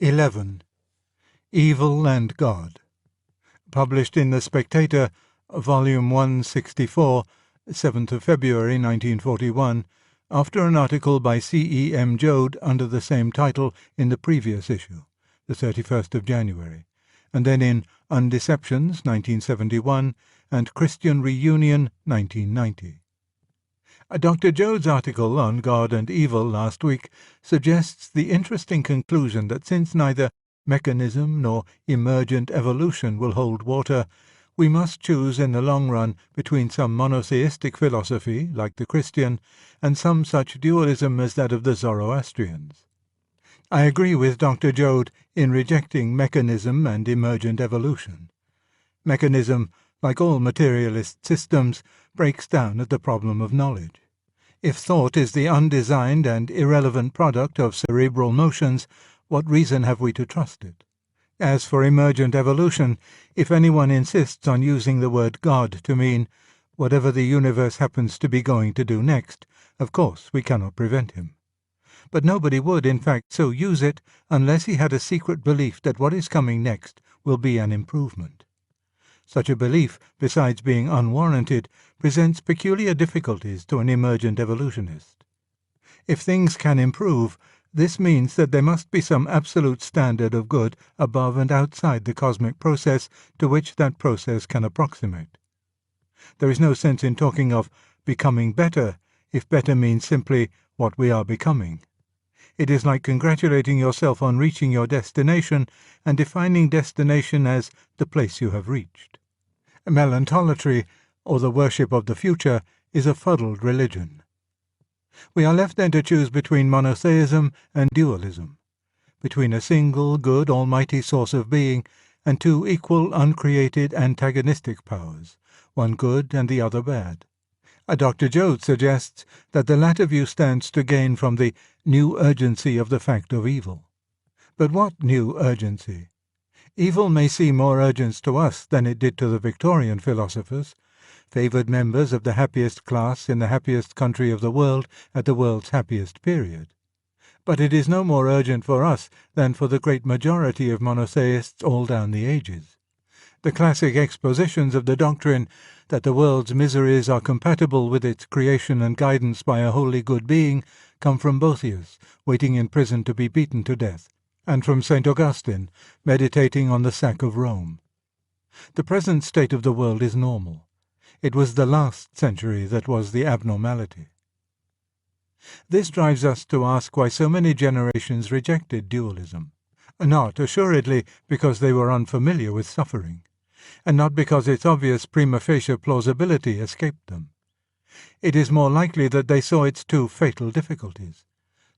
11. Evil and God. Published in The Spectator, Volume 164, 7th of February 1941, after an article by C. E. M. Joad under the same title in the previous issue, the 31st of January, and then in Undeceptions, 1971, and Christian Reunion, 1990. Dr. Joad's article on God and Evil last week suggests the interesting conclusion that since neither mechanism nor emergent evolution will hold water, we must choose in the long run between some monotheistic philosophy, like the Christian, and some such dualism as that of the Zoroastrians. I agree with Dr. Joad in rejecting mechanism and emergent evolution. Mechanism, like all materialist systems, breaks down at the problem of knowledge. If thought is the undesigned and irrelevant product of cerebral motions, what reason have we to trust it? As for emergent evolution, if anyone insists on using the word God to mean whatever the universe happens to be going to do next, of course we cannot prevent him. But nobody would, in fact, so use it unless he had a secret belief that what is coming next will be an improvement. Such a belief, besides being unwarranted, presents peculiar difficulties to an emergent evolutionist. If things can improve, this means that there must be some absolute standard of good above and outside the cosmic process to which that process can approximate. There is no sense in talking of becoming better if better means simply what we are becoming. It is like congratulating yourself on reaching your destination and defining destination as the place you have reached. Melancholatry, or the worship of the future, is a fuddled religion. We are left then to choose between monotheism and dualism, between a single, good, almighty source of being and two equal, uncreated, antagonistic powers, one good and the other bad. Dr. Joad suggests that the latter view stands to gain from the new urgency of the fact of evil. But what new urgency? Evil may seem more urgent to us than it did to the Victorian philosophers, favoured members of the happiest class in the happiest country of the world at the world's happiest period. But it is no more urgent for us than for the great majority of monotheists all down the ages. The classic expositions of the doctrine that the world's miseries are compatible with its creation and guidance by a wholly good being come from Boethius, waiting in prison to be beaten to death, and from St. Augustine, meditating on the sack of Rome. The present state of the world is normal. It was the last century that was the abnormality. This drives us to ask why so many generations rejected dualism. Not, assuredly, because they were unfamiliar with suffering, and not because its obvious prima facie plausibility escaped them. It is more likely that they saw its two fatal difficulties,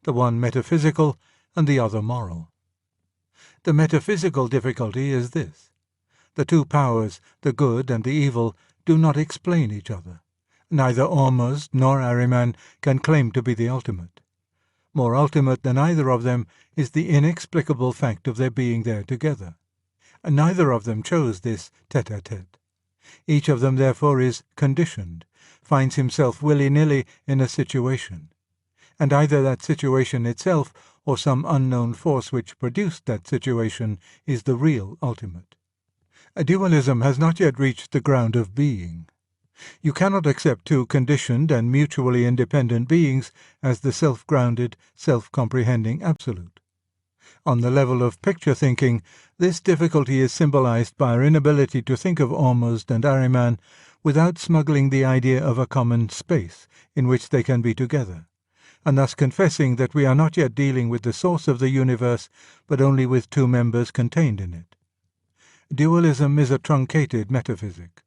the one metaphysical and the other moral. The metaphysical difficulty is this: the two powers, the good and the evil, do not explain each other. Neither Ormuzd nor Ahriman can claim to be the ultimate. More ultimate than either of them is the inexplicable fact of their being there together. Neither of them chose this tete-a-tete. Each of them, therefore, is conditioned, finds himself willy-nilly in a situation, and either that situation itself or some unknown force which produced that situation is the real ultimate. Dualism has not yet reached the ground of being. You cannot accept two conditioned and mutually independent beings as the self-grounded, self-comprehending absolute. On the level of picture thinking, this difficulty is symbolized by our inability to think of Ormuzd and Ahriman without smuggling the idea of a common space in which they can be together, and thus confessing that we are not yet dealing with the source of the universe, but only with two members contained in it. Dualism is a truncated metaphysic.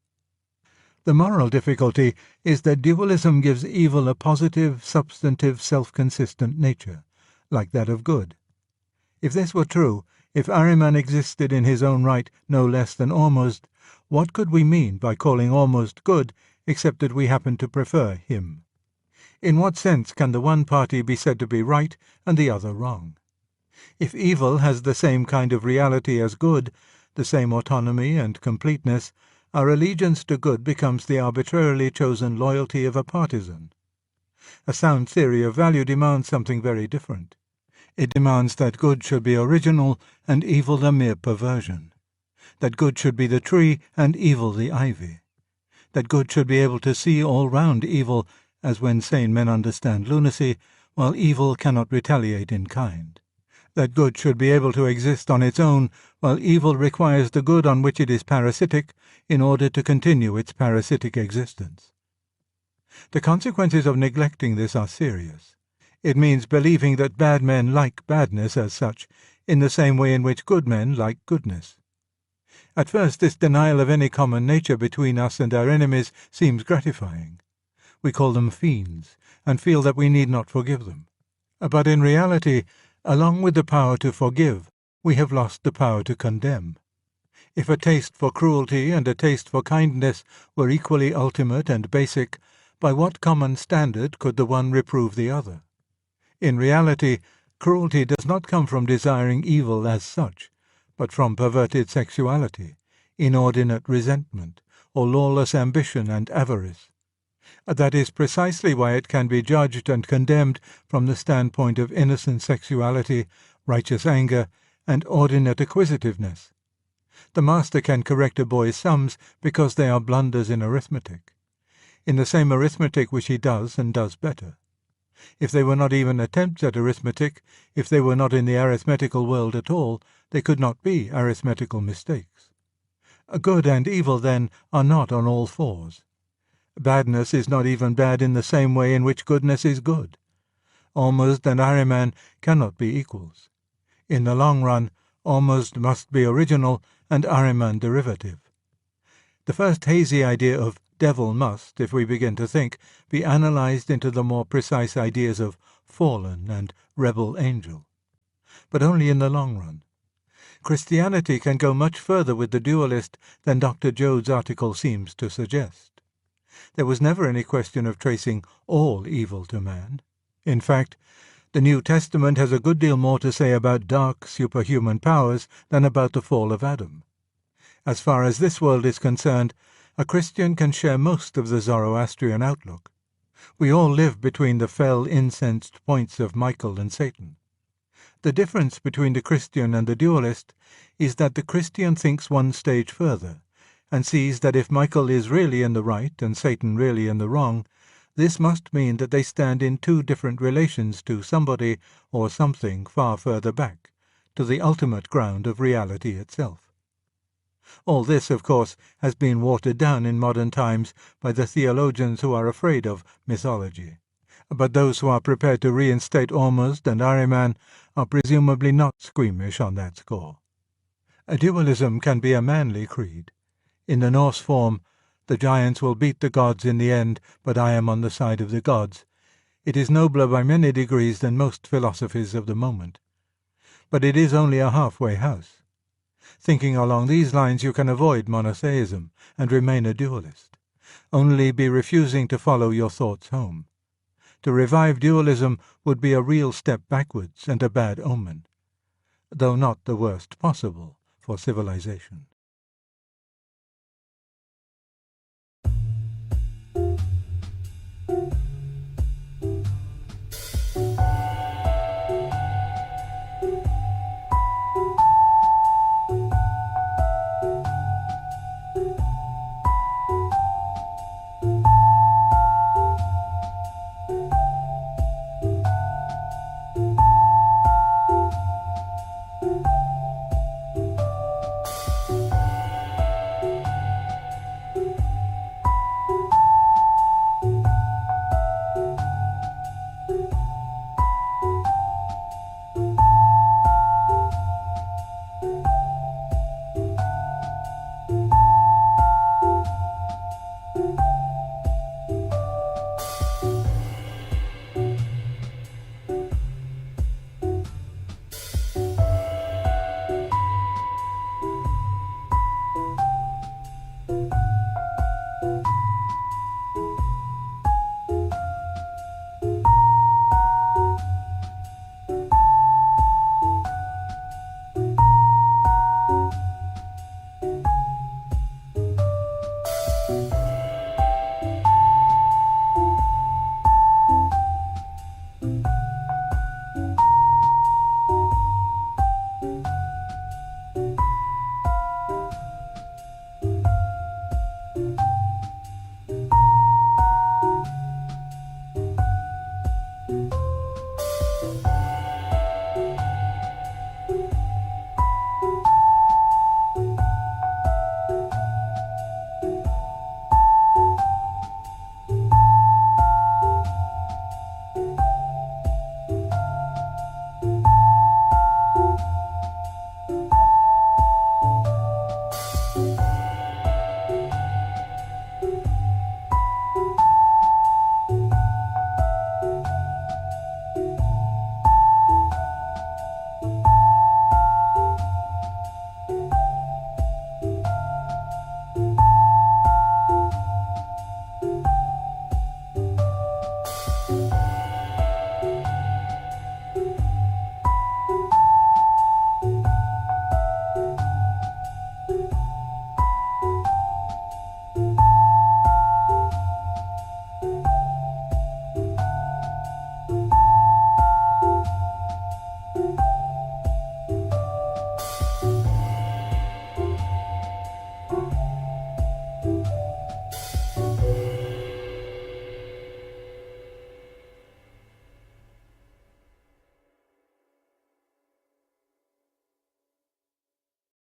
The moral difficulty is that dualism gives evil a positive, substantive, self-consistent nature, like that of good. If this were true, if Ahriman existed in his own right no less than Ormuzd, what could we mean by calling Ormuzd good, except that we happen to prefer him? In what sense can the one party be said to be right and the other wrong? If evil has the same kind of reality as good, the same autonomy and completeness, our allegiance to good becomes the arbitrarily chosen loyalty of a partisan. A sound theory of value demands something very different. It demands that good should be original and evil a mere perversion, that good should be the tree and evil the ivy, that good should be able to see all round evil, as when sane men understand lunacy, while evil cannot retaliate in kind, that good should be able to exist on its own, while evil requires the good on which it is parasitic in order to continue its parasitic existence. The consequences of neglecting this are serious. It means believing that bad men like badness as such, in the same way in which good men like goodness. At first, this denial of any common nature between us and our enemies seems gratifying. We call them fiends, and feel that we need not forgive them. But in reality, along with the power to forgive, we have lost the power to condemn. If a taste for cruelty and a taste for kindness were equally ultimate and basic, by what common standard could the one reprove the other? In reality, cruelty does not come from desiring evil as such, but from perverted sexuality, inordinate resentment, or lawless ambition and avarice. That is precisely why it can be judged and condemned from the standpoint of innocent sexuality, righteous anger, and ordinate acquisitiveness. The master can correct a boy's sums because they are blunders in arithmetic, in the same arithmetic which he does and does better. If they were not even attempts at arithmetic, if they were not in the arithmetical world at all, they could not be arithmetical mistakes. Good and evil, then, are not on all fours. Badness is not even bad in the same way in which goodness is good. Almost and Ahriman cannot be equals. In the long run, almost must be original and Ahriman derivative. The first hazy idea of devil must, if we begin to think, be analyzed into the more precise ideas of fallen and rebel angel. But only in the long run. Christianity can go much further with the dualist than Dr. Joad's article seems to suggest. There was never any question of tracing all evil to man. In fact, the New Testament has a good deal more to say about dark, superhuman powers than about the fall of Adam. As far as this world is concerned, a Christian can share most of the Zoroastrian outlook. We all live between the fell, incensed points of Michael and Satan. The difference between the Christian and the dualist is that the Christian thinks one stage further, and sees that if Michael is really in the right and Satan really in the wrong, this must mean that they stand in two different relations to somebody or something far further back, to the ultimate ground of reality itself. All this, of course, has been watered down in modern times by the theologians who are afraid of mythology. But those who are prepared to reinstate Ormuzd and Ahriman are presumably not squeamish on that score. A dualism can be a manly creed. In the Norse form, the giants will beat the gods in the end, but I am on the side of the gods. It is nobler by many degrees than most philosophies of the moment. But it is only a halfway house. Thinking along these lines, you can avoid monotheism and remain a dualist. Only be refusing to follow your thoughts home. To revive dualism would be a real step backwards and a bad omen, though not the worst possible for civilization.